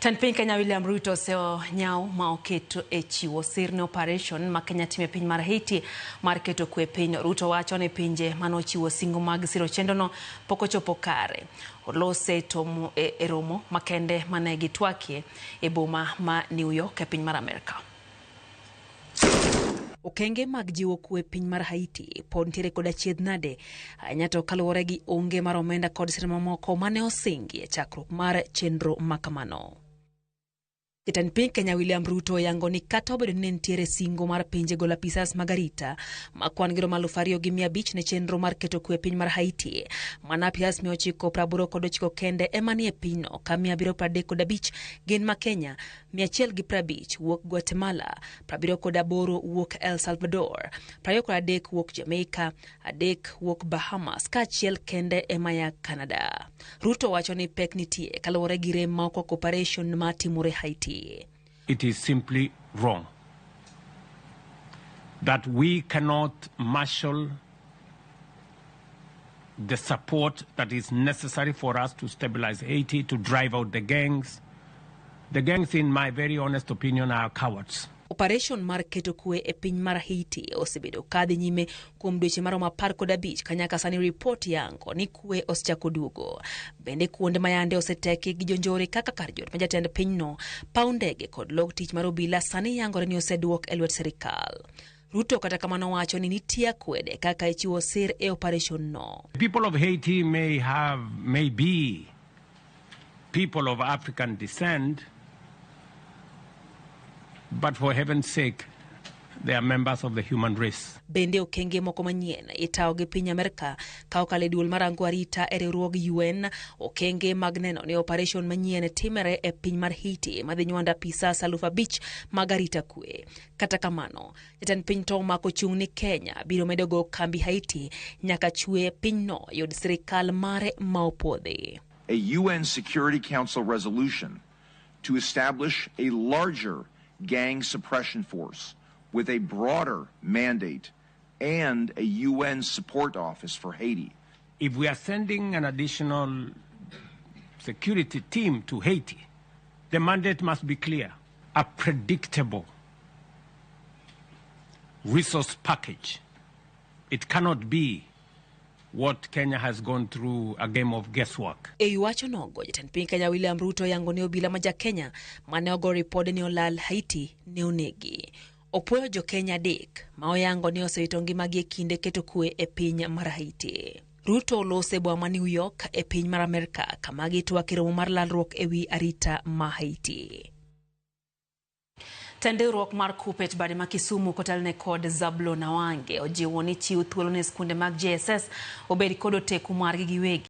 Jatend piny Kenya William Ruto oseo nyau ma oketo e chiwo sir ne operation ma Kenya timo e piny mar Haiti mar keto kwe piny. Ruto wacho ni pinje manochiwo singo mag siro chendono pok ochopo kare. Olose tomo e romo makende mane gitwakie e boma ma New York e piny mar Amerika. Okenge mag jiwo kwe piny mar Haiti pod ntiere kod achiedh nade ahinya to kaluwore gi onge mar omenda kod sir mamoko mane osingi e chakruok mar chenro makamano. Jatend piny Kenya William Ruto yango ni kata obedo ni ntiere singo mar pinje golo apisas mag arita ma kwan gi 2,500 ne chenro mar keto kwe piny mar Haiti, mana apisas 989 kende ema nie pinyno ka 735 gin ma Kenya, 150 wuok Guatemala, 78 wuok El Salvador, 23 wuok Jamaica, 3 wuok Bahamas, kaachiel kende ema ya Canada. Ruto wacho ni pek nitie kaluwore gi rem ma ok opareshon ma timore Haiti. It is simply wrong that we cannot marshal the support that is necessary for us to stabilize Haiti, to drive out the gangs. The gangs, in my very honest opinion, are cowards. Operation mar keto kwe e piny mar Haiti osebedo kadhi nyime kuom dweche maromo 15 kanyaka sani report yango ni kwe osechako duogo. Bende kuonde mayande oseteki gi jonjore kaka kar jot ma jatend pinyno, paw ndege kod log tich mar obila sani yangore ni oseduok e lwet sirikal. Ruto kata kamano wacho ni nitie kwede kaka ichiwo sir e operation no. The people of Haiti may be people of African descent, but for heaven's sake, they are members of the human race. Bende okenge moko manyien itawo gi piny Amerika ka okale duol marango arita e riwruog UN. Okenge mag neno ni operation manyien timere e piny mar Haiti madhi nywanda apisas 5,000 mag arita kwe. Kata kamano, jatend piny to mako chung ni Kenya biro medo go kambi Haiti nyaka chwe pinyno yud sirikal mare ma opodhi. A UN Security Council resolution to establish a larger gang suppression force with a broader mandate and a UN support office for Haiti. If we are sending an additional security team to Haiti, the mandate must be clear: a predictable resource package. It cannot be what Kenya has gone through, a game of guesswork. Iwacho nogo jatend piny Kenya William Ruto yango ni obila ma Kenya mane ogo ripode ni olal Haiti ne onegi. Opuoyo jo Kenya 3 ma oyango ni osewito ngimagi e kinde keto kwe e piny mar Haiti. Ruto olose boma ma New York e piny mar Amerika kama gitwak romo mar lalruok ewi arita ma Haiti. Tenderuok mar kupet bade ma Kisumu kotelne kod Zablo na wange ojiwo ni chiw thuolo ne skunde mag JSS obed kod oteku margi giwegi.